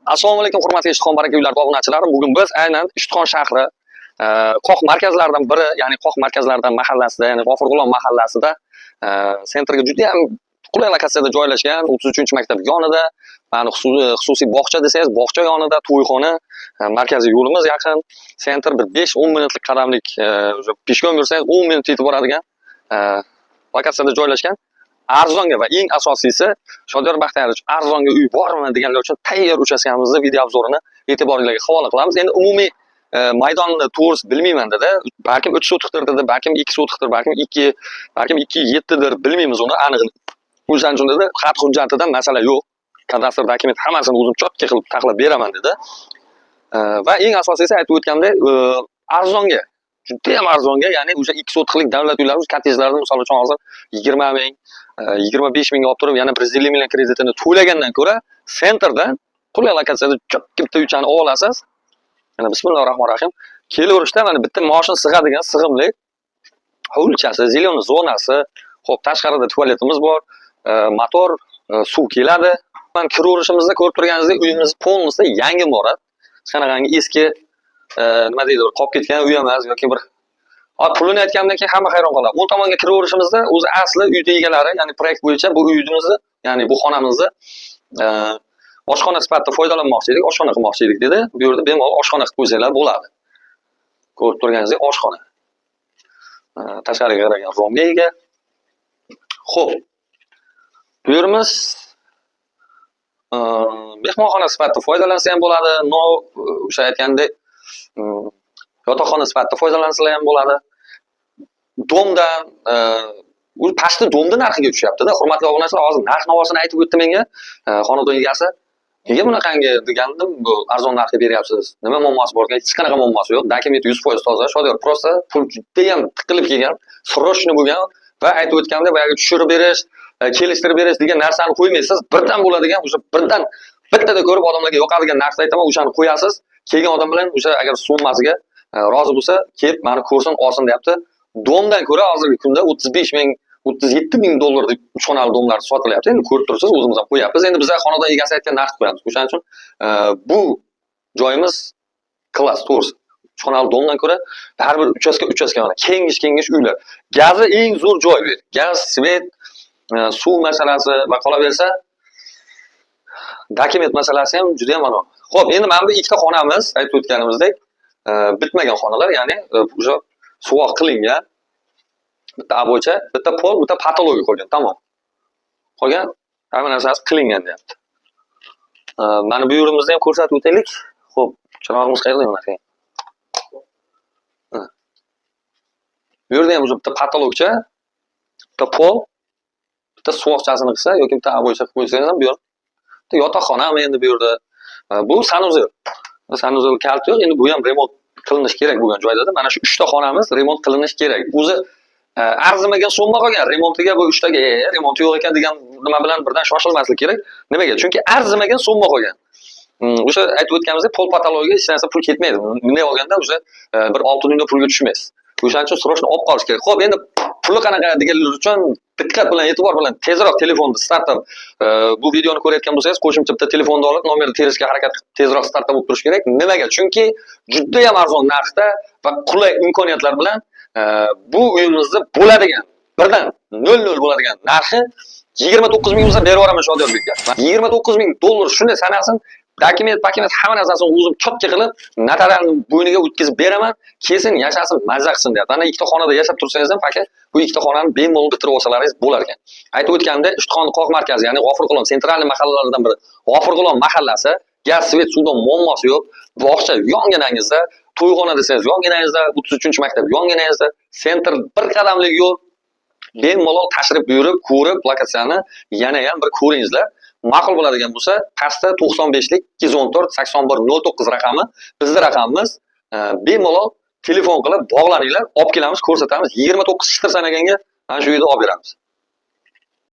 Assalomu alaykum hurmatli Ishtixon baraka uylar obunachilarim. Bugun biz aynan Ishtixon shahri Qoq markazlaridan biri, ya'ni Qoq markazlaridan mahallasida, ya'ni G'ofurg'ulom mahallasida sentrga juda ham qulay lokatsiyada joylashgan 33-maktab yonida, mana xususiy bog'cha desangiz, bog'cha yonida to'yxona, markaziy yo'limiz yaqin. Sentr bir 5-10 minutlik qadamlik, peshkom yursangiz 10 minut yetib boradigan lokatsiyada joylashgan. Arzonga va eng asosiysi Shodiyor Baxtiyorovich arzonga uy bormi deganlar uchun tayyor uchastkamizni video obzorini e'tiboringizga havola qilamiz. Endi umumiy maydonni to'g'risi bilmayman dedi. Balkim 3 sotixdir dedi, balkim 2 sotixdir, balkim 2.7 dir, bilmaymiz uni aniqini. O'shaning uchun dedi, xat hujjatidan masala yo'q. Kadastr dokument hammasini o'zim chotka qilib taxlab beraman dedi. Va eng asosiysi aytib o'tgandek, arzonga, juda ham arzonga, ya'ni o'sha 2 sotixlik davlat uylarimiz, kottejlarni misol uchun hozir 20 ming 25 mingga olib turib, yana 150 million kreditini to'lagandan ko'ra, sentrdan qulay lokatsiyada cho'kka bitta uychani olasiz. Mana bismillahirrohmanirrohim. Kelaverishda mana bitta mashina sig'adigan sig'imli hovlichasi, zeleniy zonasi, xo'p, tashqarida tualetimiz bor, motor, suv keladi. Men kiraverishimizda ko'rib turganingizdek, uyimiz polностью yangi iborat. Hech qanaqangi eski nima deydi, qolib ketgan uy emas yoki bir pulini aytgandan keyin hamma hayron qoladi. U tomonga kiraverishimizda o'zi asli uyda egalari, ya'ni proyekt bo'yicha bu uyimizni, ya'ni bu xonamizni oshxona sifatida foydalanmoqchi edik, oshxona qilmoqchi edik dedi. Bu yerda bemalol oshxona qilib qo'ysanglar bo'ladi. Ko'rib turganingizdek oshxona. Tashqariga qaragan romga ega. Xo'p. Bu yerimiz mehmonxona sifatida foydalansa ham bo'ladi, o'sha aytgandek yotoqxona sifatida foydalansalar ham bo'ladi. Domdan, u pastda domda narxiga tushyapti-da. Hurmatli obunachilar, hozir narx-navosini aytib o'tdi menga xonadon egasi. Nega bunaqangi degandim, bu arzon narxga beryapsiz. Nima muammosi bor ekan? Hech qanaqa muammosi yo'q. Dokumenti 100% toza. Shodiyor prosta pul juda ham tiqilib kelgan, srochni bo'lgan va aytib o'tganda boyagi tushirib berish, kelishtirib berish degan narsani qo'ymaysiz. Birdan bo'ladigan, o'sha birdan bittada ko'rib odamlarga yoqadigan narsa aytaman, o'shani qo'yasiz. Kelgan odam bilan o'sha agar summasiga rozi bo'lsa, kelib meni ko'rsin, olsin deyapti. Domdan ko'ra hozirgi kunda 35 ming, 37 ming dollar deb uch xonali domlar sotilyapti. Endi ko'rib turibsiz, o'zimiz ham qo'yapmiz. Endi bizlar xonadon egasi aytgan narx qo'yamiz. O'shaning uchun bu joyimiz klass to'g'risi. Uch xonali domdan ko'ra har bir uchastka mana kengish uylar. Gazi eng zo'r joy bu. Gaz, svet, suv masalasi va qolaversa dokument masalasi ham juda ham mana. Xo'p, endi mana bu ikkita xonamiz aytib o'tganimizdek bitmagan xonalar, ya'ni o'sha suvoq qilingan. Bitta abocha, bitta pol, bitta patologiya qolgan, tamom. Qolgan hamma narsasi qilingan deyapti. Mana bu yerimizni ham ko'rsatib o'taylik. Xo'p, chirog'imiz qayerda yonar? Bu yerda ham o'sha bitta patologcha, bitta pol, bitta suvoqchasini qilsa yoki bitta abocha qilib qo'ysangiz ham bu yer bitta yotoqxona ham endi bu yerda. Bu sanuzel. Sanuzel kalti yo'q, endi bu ham remont qilinish kerak bo'lgan joyda. Mana shu 3 ta xonamiz remont qilinish kerak. O'zi arzimagan summa qolgan remontiga, bu 3 taga remont yo'q ekan degan nima bilan birdan shoshilmaslik kerak. Nimaga? Chunki arzimagan summa qolgan. O'sha aytib o'tganimizdek pol patologiyaga hech narsa pul ketmaydi. Bunday olganda o'sha bir 6 mingga pulga tushmaysiz. O'shaning uchun srochni olib qolish kerak. Xo'p, endi puli qanaqa deganlar uchun diqqat bilan, e'tibor bilan tezroq telefonni startlab bu videoni ko'rayotgan bo'lsangiz, qo'shimcha bitta telefonni olib nomerni terishga harakat qilib tezroq startlab bo'lib turish kerak. Nimaga? Chunki juda ham arzon narxda va qulay imkoniyatlar bilan bu uyimizni bo'ladigan, birdan 0 bo'ladigan narxi 29 ming bo'lsa berib yuboraman Shodiyorbekka. 29 ming dollar shunday sanasin, dokument hamma narsasini o'zim cho'tka qilib, notarialni bo'yniga o'tkazib beraman, kelsin, yashasin, mazza qilsin deyapti. Ana ikkita xonada yashab tursangiz ham faqat bu ikkita xonani bemalol bitirib olsalaringiz bo'lar ekan. Aytib o'tganda, Ishtixon Qoq markazi, ya'ni G'ofurg'ulom sentralniy mahallalaridan biri. G'ofurg'ulom mahallasi, gaz, svet, suvdan muammosi yo'q. Bog'cha yonginangizda, to'yxona desangiz yonginangizda, 33-maktab yonginangizda, sentr bir qadamlik yo'l. Bemalol tashrif buyurib, ko'rib, lokatsiyani yana ham bir ko'ringizlar. Ma'qul bo'ladigan bo'lsa, pastda 95lik 214 81 09 raqami, bizning raqamimiz. Bemalol telefon qilib bog'laninglar, olib kelamiz, ko'rsatamiz. 29 shtir sanaganga mana shu uyda olib beramiz.